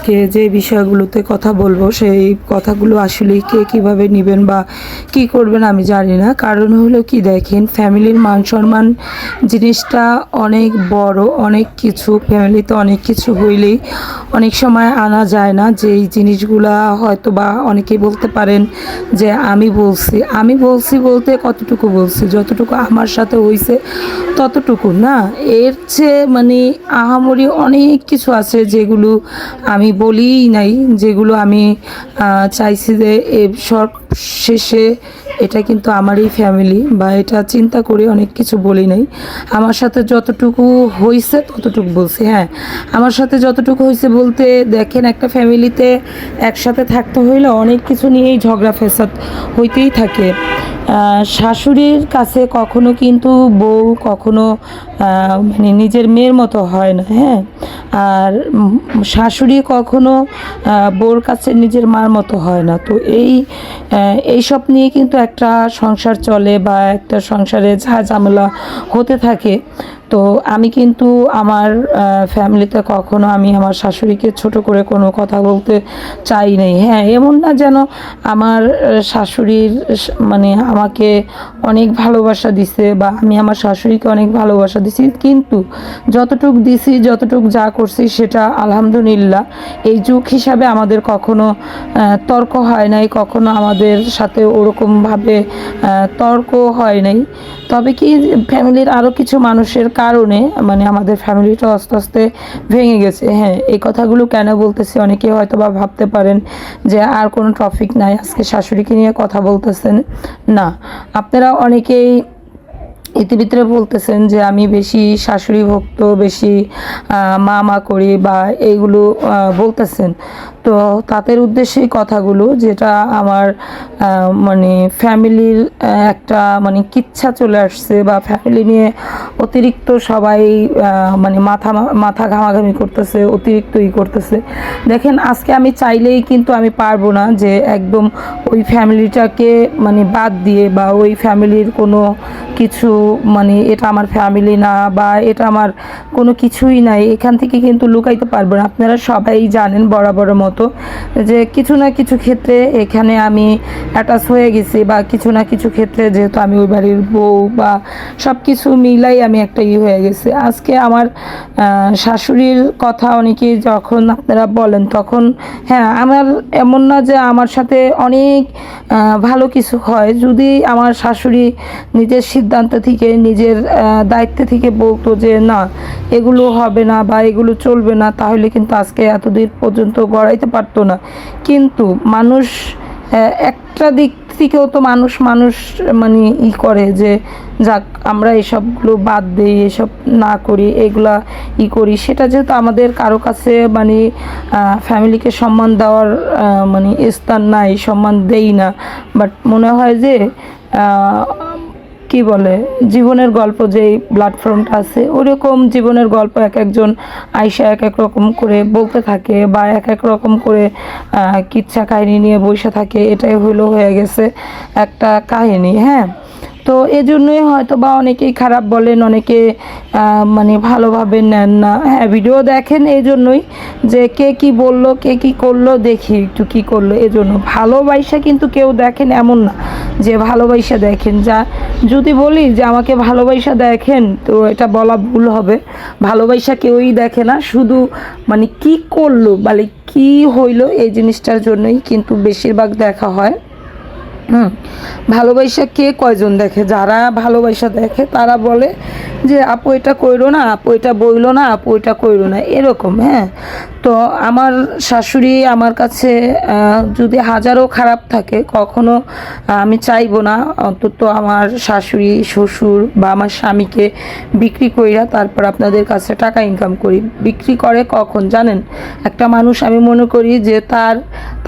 আজকে যে বিষয়গুলোতে কথা বলবো সেই কথাগুলো আসলে কে কীভাবে নেবেন বা কি করবেন আমি জানি না। কারণ হলো কি, দেখেন, ফ্যামিলির মান সম্মান জিনিসটা অনেক বড়, অনেক কিছু ফ্যামিলিতে অনেক কিছু হইলেই অনেক সময় আনা যায় না। যে এই জিনিসগুলা হয়তো বা অনেকেই বলতে পারেন যে আমি বলছি বলতে কতটুকু বলছি, যতটুকু আমার সাথে হয়েছে ততটুকু না। এর চেয়ে মানে আহামরি অনেক কিছু আছে যেগুলো আমি বলিই নাই, যেগুলো আমি চাইছি যে সব শেষে এটা কিন্তু আমারই ফ্যামিলি, বা এটা চিন্তা করে অনেক কিছু বলি নাই। আমার সাথে যতটুকু হয়েছে ততটুকু বলছি। হ্যাঁ, আমার সাথে যতটুকু হয়েছে বলতে, দেখেন, একটা ফ্যামিলিতে একসাথে থাকতে হইলে অনেক কিছু নিয়েই ঝগড়া ফেসাদ হইতেই থাকে। শাশুড়ির কাছে কখনো কিন্তু বউ কখনো মানে নিজের মেয়ের মতো হয় না। হ্যাঁ, আর শাশুড়ি কখনো বউর কাছে নিজের মার মতো হয় না। তো এইসব নিয়ে কিন্তু একটা সংসার চলে বা একটা সংসারে ঝামেলা হতে থাকে। তো আমি কিন্তু আমার ফ্যামিলিতে কখনো আমি আমার শাশুড়িকে ছোট করে কোনো কথা বলতে চাই নাই। হ্যাঁ, এমন না যেন আমার শাশুড়ির মানে আমাকে অনেক ভালোবাসা দিছে বা আমি আমার শাশুড়িকে অনেক ভালোবাসা দিছি, কিন্তু যতটুক দিছি, যতটুক যা করছি সেটা আলহামদুলিল্লাহ। এই যুগ হিসাবে আমাদের কখনো তর্ক হয় নাই, কখনো আমাদের সাথে ওরকমভাবে তর্ক হয় নাই। তবে কি, ফ্যামিলির আরও কিছু মানুষের কারণে মানে আমাদের ফ্যামিলিটা আস্তে আস্তে ভেঙে গেছে। হ্যাঁ, এই কথাগুলো কেন বলতেছি অনেকে হয়তো বা ভাবতে পারেন যে আর কোনো টপিক নাই, আজকে শাশুড়িকে নিয়ে কথা বলতেছেন। না, আপনারা অনেকেই ইতিভিতরে বলতেছেন যে আমি বেশি শাশুড়ি ভক্ত, বেশি মা করি বা এইগুলো বলতেছেন। তো তাদের উদ্দেশ্যে কথাগুলো, যেটা আমার মানে ফ্যামিলির একটা মানে কিচ্ছা চলে আসছে বা ফ্যামিলি নিয়ে অতিরিক্ত সবাই মানে মাথা ঘামাঘামি করতেছে, অতিরিক্ত করতেছে। দেখেন, আজকে আমি চাইলেই কিন্তু আমি পারবো না যে একদম ওই ফ্যামিলিটাকে মানে বাদ দিয়ে বা ওই ফ্যামিলির কোনো কিছু মানে এটা আমার ফ্যামিলি না বা এটা আমার কোনো কিছুই নাই, এখান থেকে কিন্তু লুকাইতে পারবো না। আপনারা সবাই জানেন বরাবরের মতো যে কিছু না কিছু ক্ষেত্রে এখানে আমি অ্যাটাচ হয়ে গেছি, বা কিছু না কিছু ক্ষেত্রে যেহেতু আমি ওই বাড়ির বউ বা সব কিছু মিলাই আমি একটা হয়ে গেছি। আজকে আমার শাশুড়ির কথা অনেকেই যখন আপনারা বলেন, তখন হ্যাঁ, আমার এমন না যে আমার সাথে অনেক ভালো কিছু হয়। যদি আমার শাশুড়ি নিজের সিদ্ধান্ত থেকে, নিজের দায়িত্ব থেকে বলতো যে না, এগুলো হবে না বা এগুলো চলবে না, তাহলে কিন্তু আজকে এতদূর পর্যন্ত গড়াইতে পারতো না। কিন্তু মানুষ একটা দিক থেকেও তো মানুষ মানে করে যে যাক, আমরা এসবগুলো বাদ দিই, এসব না করি, এগুলা করি। সেটা যেহেতু আমাদের কারো কাছে মানে ফ্যামিলিকে সম্মান দেওয়ার মানে স্থান নাই, সম্মান দেই না। বাট মনে হয় যে কি বলে, জীবনের গল্প যেই প্ল্যাটফর্মটা আছে, ওরকম জীবনের গল্প এক একজন আয়শা এক এক রকম করে বলতে থাকে বা এক এক রকম করে কিচ্ছা কাহিনী নিয়ে বসে থাকে। এটাই হয়ে গেছে একটা কাহিনী। হ্যাঁ, তো এজন্যই হয়তো বা অনেকেই খারাপ বলেন, অনেকে মানে ভালোভাবে নেন না। হ্যাঁ, ভিডিও দেখেন এই জন্যই যে কে কি বললো, কে কি করলো, দেখি একটু কি করলো। এজন্য ভালোবাসা কিন্তু কেউ দেখেন এমন না যে ভালোবাসা দেখেন। যদি বলি যে আমাকে ভালোবাসা দেখেন, তো এটা বলা ভুল হবে। ভালোবাসা কেউই দেখে না, শুধু মানে কি করলো মানে কি হইলো এই জিনিসটার জন্যই কিন্তু বেশিরভাগ দেখা হয়। ভালোবাসা কে কয়জন দেখে? যারা ভালোবাসা দেখে তারা বলে যে আপু এটা কইরো না, আপু এটা বইলো না, আপু এটা কইরো না, এরকম। হ্যাঁ, তো আমার শাশুড়ি আমার কাছে যদি হাজারও খারাপ থাকে, কখনো আমি চাইবো না অন্তত আমার শাশুড়ি, শ্বশুর বা আমার স্বামীকে বিক্রি কইরা তারপর আপনাদের কাছে টাকা ইনকাম করি। বিক্রি করে কখন জানেন? একটা মানুষ, আমি মনে করি যে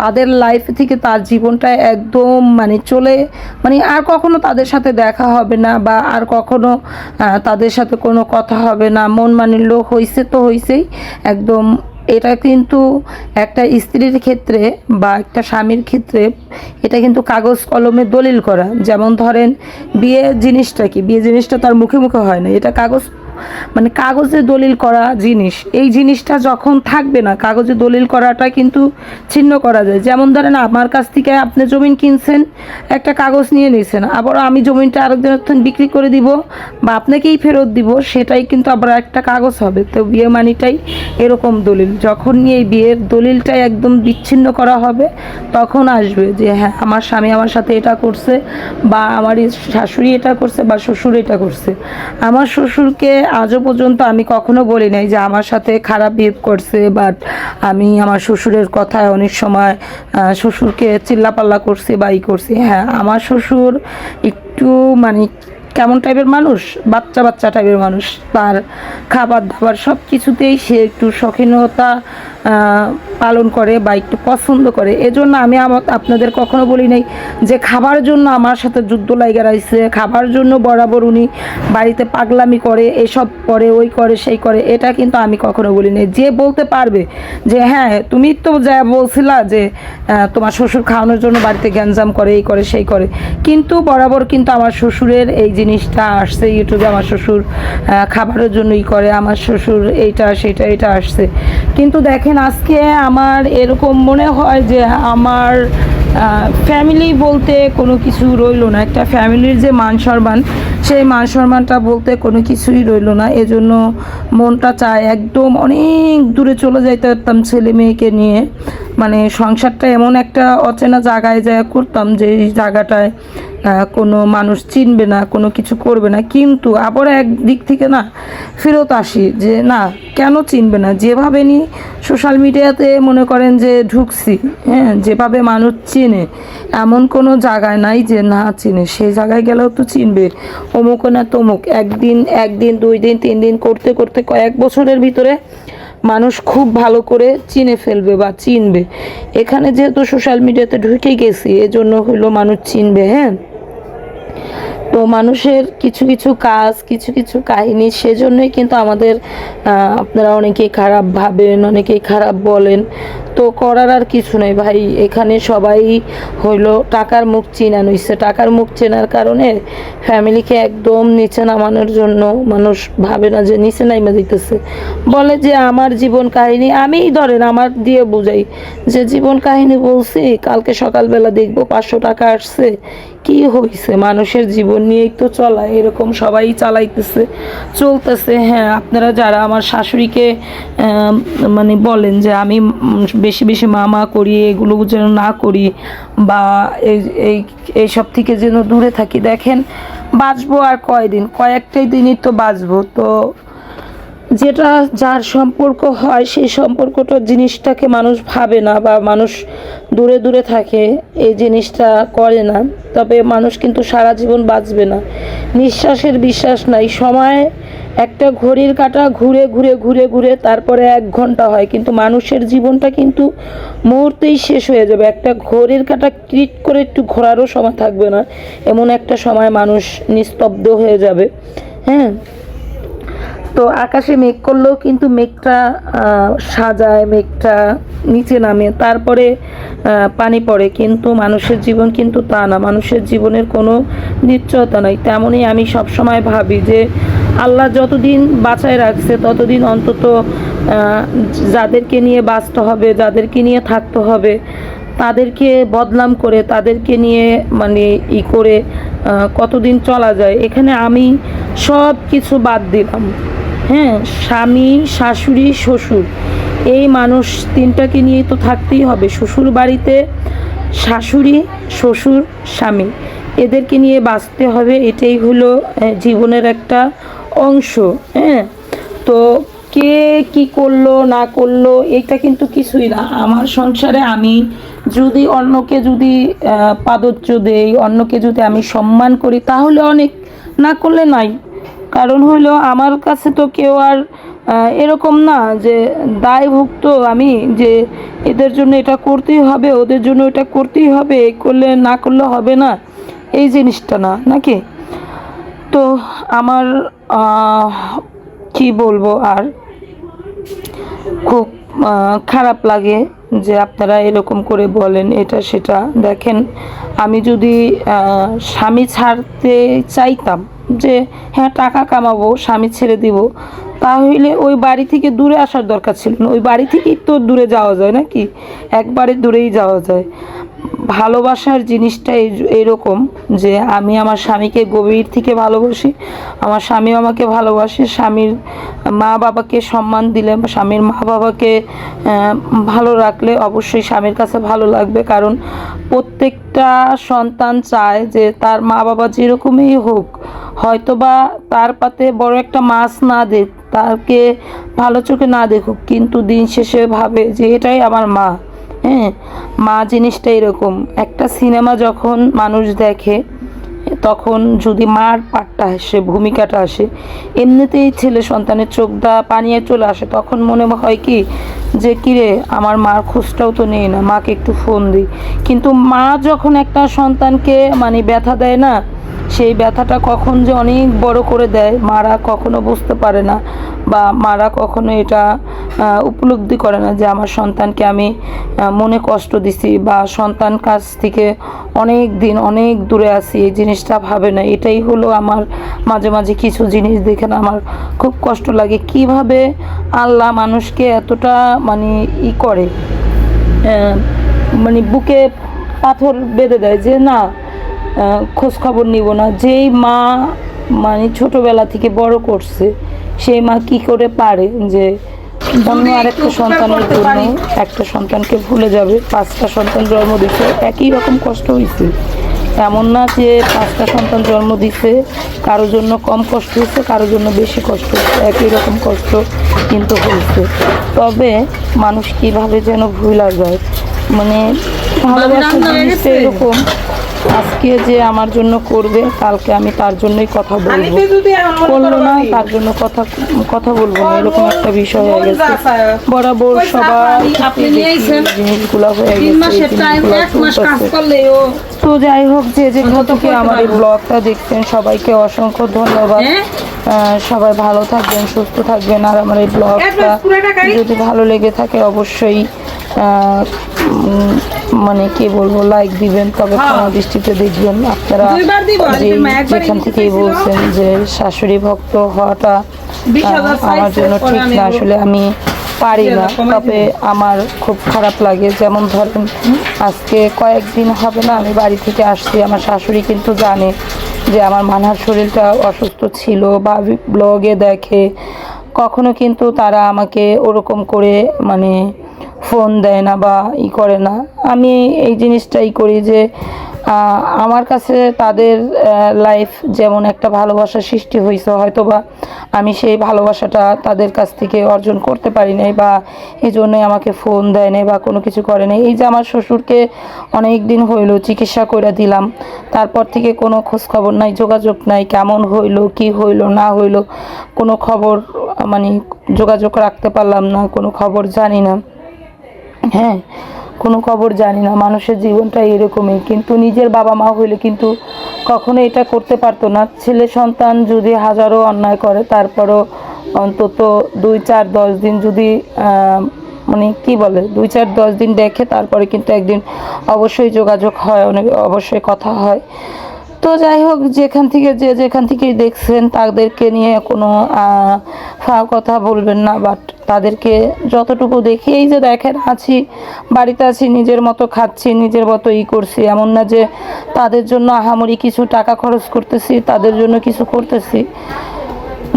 তাদের লাইফ থেকে তার জীবনটা একদম মানে চলে, মানে আর কখনো তাদের সাথে দেখা হবে না বা আর কখনো তাদের সাথে কোনো কথা হবে না। মন মানিল, হয়েছে তো হয়েছেই একদম। এটা কিন্তু একটা স্ত্রীর ক্ষেত্রে বা একটা স্বামীর ক্ষেত্রে এটা কিন্তু কাগজ কলমে দলিল করা। যেমন ধরেন বিয়ে জিনিসটা কি, বিয়ে জিনিসটা তার মুখে মুখে হয় না, এটা কাগজ মানে কাগজে দলিল করা জিনিস, এই জিনিসটা যখন থাকবে না, কাগজে দলিল করাটা কিন্তু ছিন্ন করা যায়। যেমন ধরেন আমার কাছ থেকে আপনি জমিন কিনছেন, একটা কাগজ নিয়ে নিয়েছেন, আবার আমি জমিনটা আরেকজনের বিক্রি করে দিব বা আপনাকেই ফেরত দিব, সেটাই কিন্তু আবার একটা কাগজ হবে। তো বিয়ে মানিটাই এরকম দলিল। যখন এই বিয়ের দলিলটাই একদম বিচ্ছিন্ন করা হবে, তখন আসবে যে হ্যাঁ আমার স্বামী আমার সাথে এটা করছে, বা আমার শাশুড়ি এটা করছে, বা শ্বশুর এটা করছে। আমার শ্বশুরকে আজও পর্যন্ত আমি কখনো বলি নাই যে আমার সাথে খারাপ বিহেভ করছে, বাট আমি আমার শ্বশুরের কথায় অনেক সময় শ্বশুরকে চিল্লাপাল্লা করছি বা ই করছি। হ্যাঁ, আমার শ্বশুর একটু মানে কেমন টাইপের মানুষ, বাচ্চা বাচ্চা টাইপের মানুষ। তার খাবার দাবার সব কিছুতেই সে একটু শৌখিনতা পালন করে বা একটু পছন্দ করে। এজন্য আমি আপনাদের কখনো বলি নাই যে খাবার জন্য আমার সাথে যুদ্ধ লাইগা রয়েছে, খাবার জন্য বরাবর উনি বাড়িতে পাগলামি করে, এসব করে, ওই করে, সেই করে, এটা কিন্তু আমি কখনো বলি নাই। যে বলতে পারবে যে হ্যাঁ তুমি তো যা বলছিলা যে তোমার শ্বশুর খাওয়ানোর জন্য বাড়িতে গ্যাঞ্জাম করে, এই করে, সেই করে, কিন্তু বরাবর কিন্তু আমার শ্বশুরের এই জিনিসটা আসছে ইউটিউবে। আমার শ্বশুর খাবারের জন্যই করে, আমার শ্বশুর এইটা সেটা এটা আসছে। কিন্তু দেখেন আজকে আমার এরকম মনে হয় যে আমার ফ্যামিলি বলতে কোনো কিছু রইলো না। একটা ফ্যামিলির যে মান সম্মান, সেই মান সম্মানটা বলতে কোনো কিছুই রইলো না। এজন্য মনটা চায় একদম অনেক দূরে চলে যাইতে পারতাম ছেলে মেয়েকে নিয়ে, মানে সংসারটা এমন একটা অচেনা জায়গায় যায় করতাম যে জায়গাটায় কোনো মানুষ চিনবে না, কোনো কিছু করবে না। কিন্তু আবার এক দিক থেকে না ফেরত আসি যে না, কেন চিনবে না? যেভাবে নি সোশ্যাল মিডিয়াতে মনে করেন যে ঢুকছি, হ্যাঁ, যেভাবে মানুষ চিনে, এমন কোনো জায়গায় নাই যে না চিনে। সেই জায়গায় গেলেও তো চিনবে, অমুক না তমুক। একদিন 2 দিন 3 দিন করতে করতে কয়েক বছরের ভিতরে মানুষ খুব ভালো করে চিনে ফেলবে বা চিনবে। এখানে যেহেতু সোশ্যাল মিডিয়াতে ঢুকে গেছি, এজন্য হইলো মানুষ চিনবে। হ্যাঁ, তো মানুষের কিছু কিছু কাজ, কিছু কিছু কাহিনী, সেজন্যই কিন্তু আমাদের আপনারা অনেকেই খারাপ ভাবেন, অনেকেই খারাপ বলেন। তো করার আর কিছু নেই ভাই। এখানে সবাই হইলো টাকার মুখ চিনানো হইছে। টাকার মুখ চেনার কারণে ফ্যামিলিকে একদম নিচে নামানোর জন্য মানুষ ভাবে না যে নিচে নাইমা দিতেছে, বলে যে আমার জীবন কাহিনী। আমিই ধরেন আমার দিয়ে বুঝাই যে জীবন কাহিনী বলছি, কালকে সকালবেলা দেখবো 500 টাকা আসছে, কি হয়েছে? মানুষের জীবন নিয়েই তো চলা, এরকম সবাই চালাইতেছে, চলতেছে। হ্যাঁ, আপনারা যারা আমার শাশুড়িকে মানে বলেন যে আমি বেশি বেশি মা করি, এগুলো যেন না করি, বা এইসব থেকে যেন দূরে থাকি, দেখেন বাঁচবো আর কয়দিন, কয়েকটাই দিনই তো বাঁচবো। তো যেটা যার সম্পর্ক হয়, সেই সম্পর্কটা জিনিসটাকে মানুষ ভাবে না, বা মানুষ দূরে দূরে থাকে, এই জিনিসটা করে না। তবে মানুষ কিন্তু সারা জীবন বাঁচবে না। নিঃশ্বাসের বিশ্বাস নাই। সময় একটা ঘড়ির কাঁটা ঘুরে ঘুরে ঘুরে ঘুরে তারপরে 1 ঘন্টা হয়, কিন্তু মানুষের জীবনটা কিন্তু মুহূর্তেই শেষ হয়ে যাবে। একটা ঘড়ির কাঁটা ক্লিক করে একটু ঘোরারও সময় থাকবে না, এমন একটা সময় মানুষ নিস্তব্ধ হয়ে যাবে। হ্যাঁ, তো আকাশে মেঘ করলেও কিন্তু মেঘটা সাজায়, মেঘটা নিচে নামে, তারপরে পানি পড়ে। কিন্তু মানুষের জীবন কিন্তু তা না, মানুষের জীবনের কোনো নিশ্চয়তা নাই। তেমনই আমি সবসময় ভাবি যে আল্লাহ যতদিন বাঁচায় রাখছে, ততদিন অন্তত যাদেরকে নিয়ে বাঁচতে হবে, যাদেরকে নিয়ে থাকতে হবে, তাদেরকে বদনাম করে, তাদেরকে নিয়ে মানে করে কতদিন চলা যায়। এখানে আমি সব কিছু বাদ দিলাম। হ্যাঁ, স্বামী, শাশুড়ি, শ্বশুর, এই মানুষ তিনটাকে নিয়েই তো থাকতেই হবে। শ্বশুর বাড়িতে শাশুড়ি, শ্বশুর, স্বামী, এদেরকে নিয়ে বাঁচতে হবে। এটাই হলো জীবনের একটা অংশ। হ্যাঁ, তো কে কি করলো না করলো এটা কিন্তু কিছুই না। আমার সংসারে আমি যদি অন্যকে যদি প্রাধান্য দেই, অন্যকে যদি আমি সম্মান করি, তাহলে অনেক, না করলে নাই। কারণ হইলো আমার কাছে তো কেউ আর এরকম না যে দায়ভুক্ত আমি, যে এদের জন্য এটা করতেই হবে, ওদের জন্য এটা করতেই হবে, এই করলে না করলে হবে না, এই জিনিসটা না, নাকি? তো আমার কি বলবো আর, খুব খারাপ লাগে যে আপনারা এরকম করে বলেন এটা সেটা। দেখেন আমি যদি স্বামী ছাড়তে চাইতাম, যে হ্যাঁ টাকা কামাবো, স্বামী ছেড়ে দিব, তাহলে ওই বাড়ি থেকে দূরে আসার দরকার ছিল না। ওই বাড়ি থেকেই তো দূরে যাওয়া যায় নাকি, একবারে দূরেই যাওয়া যায়। ভালোবাসার জিনিসটা এইরকম যে আমি আমার স্বামীকে গভীর থেকে ভালোবাসি, আমার স্বামীও আমাকে ভালোবাসে। স্বামীর মা বাবাকে সম্মান দিলে, স্বামীর মা বাবাকে ভালো রাখলে অবশ্যই স্বামীর কাছে ভালো লাগবে। কারণ প্রত্যেকটা সন্তান চায় যে তার মা বাবা যেরকমই হোক, হয়তোবা তার পাতে বড় একটা মাছ না দেখ, তাকে ভালো চোখে না দেখুক, কিন্তু দিন শেষে ভাবে যে এটাই আমার মা। হ্যাঁ, মা জিনিসটা এরকম। একটা সিনেমা যখন মানুষ দেখে, তখন যদি মার পাটটা আসে, ভূমিকাটা আসে, এমনিতেই ছেলে সন্তানের চোখ দা পানিয়ে চলে আসে। তখন মনে হয় কি যে কিরে, আমার মার খোঁজটাও তো নেই না, মাকে একটু ফোন দিই। কিন্তু মা যখন একটা সন্তানকে মানে ব্যথা দেয় না, সেই ব্যথাটা কখন যে অনেক বড় করে দেয় মারা কখনো বুঝতে পারে না, বা মারা কখনো এটা উপলব্ধি করে না যে আমার সন্তানকে আমি মনে কষ্ট দিছি, বা সন্তান কাছ থেকে অনেক দিন অনেক দূরে আছি, এই জিনিসটা ভাবে না। এটাই হলো আমার মাঝে মাঝে কিছু জিনিস দেখে না আমার খুব কষ্ট লাগে, কিভাবে আল্লাহ মানুষকে এতটা মানে করে, মানে বুকে পাথর বেঁধে দেয় যে না, খোঁজ খবর নিব না। যেই মা মানে ছোটবেলা থেকে বড় করছে, সেই মা কি করে পারে যে অন্য আরেকটা সন্তানের জন্য একটা সন্তানকে ভুলে যাবে? 5টা সন্তান জন্ম দিচ্ছে, একই রকম কষ্ট হয়েছে। এমন না যে 5টা সন্তান জন্ম দিছে কারোর জন্য কম কষ্ট হয়েছে, কারোর জন্য বেশি কষ্ট হয়েছে, একই রকম কষ্ট কিন্তু হয়েছে। তবে মানুষ কিভাবে যেন ভুলা যায়, মানে ভালোবাসার জিনিসটা এরকম, আজকে যে আমার জন্য করবে, কালকে আমি তার জন্যই কথা বলবো, করলো না তার জন্য কথা বলবো না, এরকম একটা বিষয় হয়ে গেছে। বরাবর সবার জিনিসগুলো হয়ে গেছে। তো যাই হোক, যে যেখান থেকে আমার এই ব্লগটা দেখছেন সবাইকে অসংখ্য ধন্যবাদ। সবাই ভালো থাকবেন, সুস্থ থাকবেন। আর আমার এই ব্লগটা যদি ভালো লেগে থাকে অবশ্যই মানে কি বলবো, লাইক দিবেন, তবে ক্ষমা দৃষ্টিতে দেখবেন। আপনারা যেখান থেকেই বলছেন যে শাশুড়ি ভক্ত হওয়াটা আমার জন্য ঠিক না, আসলে আমি পারি না, তবে আমার খুব খারাপ লাগে। যেমন ধরেন আজকে কয়েকদিন হবে না আমি বাড়ি থেকে আসছি, আমার শাশুড়ি কিন্তু জানে যে আমার মানহার শরীরটা অসুস্থ ছিল, বা ব্লগে দেখে, কখনো কিন্তু তারা আমাকে ওরকম করে মানে ফোন দেয় না বা করে না। আমি এই জিনিসটাই করি যে আমার কাছে তাদের লাইফ যেমন একটা ভালোবাসা সৃষ্টি হয়েছে, হয়তো বা আমি সেই ভালোবাসাটা তাদের কাছ থেকে অর্জন করতে পারি নাই, বা এই জন্যই আমাকে ফোন দেয় নাই বা কোনো কিছু করে নাই। এই যে আমার শ্বশুরকে অনেক দিন হইলো চিকিৎসা করে দিলাম, তারপর থেকে কোনো খোঁজ খবর নাই, যোগাযোগ নাই, কেমন হইলো কি হইলো না হইলো কোনো খবর, মানে যোগাযোগ রাখতে পারলাম না, কোনো খবর জানি না। হ্যাঁ, কোনো খবর জানি না। মানুষের জীবনটা এরকমই। কিন্তু নিজের বাবা মা হইলে কিন্তু কখনো এটা করতে পারতো না। ছেলে সন্তান যদি হাজারো অন্যায় করে, তারপরও অন্তত 2-4-10 দিন যদি মানে কি বলে 2-4-10 দিন দেখে, তারপরে কিন্তু একদিন অবশ্যই যোগাযোগ হয়, অনেক অবশ্যই কথা হয়। তো যাই হোক, যেখান থেকেই দেখছেন তাদেরকে নিয়ে কোনো কথা বলবেন না, বাট তাদেরকে যতটুকু দেখি, এই যে দেখেন আছি, বাড়িতে আছি, নিজের মতো খাচ্ছি, নিজের মতো করছি, এমন না যে তাদের জন্য আহামরি কিছু টাকা খরচ করতেছি, তাদের জন্য কিছু করতেছি।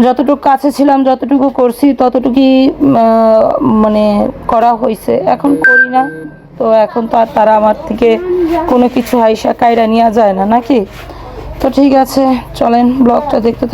যতটুকু কাছে ছিলাম, যতটুকু করছি, ততটুকুই মানে করা হয়েছে, এখন করি না। তো এখন তো আর তারা আমার থেকে কোনো কিছু হাইসা কায়রা নেওয়া যায় না নাকি। তো ঠিক আছে, চলেন ব্লগটা দেখতে থাকুন।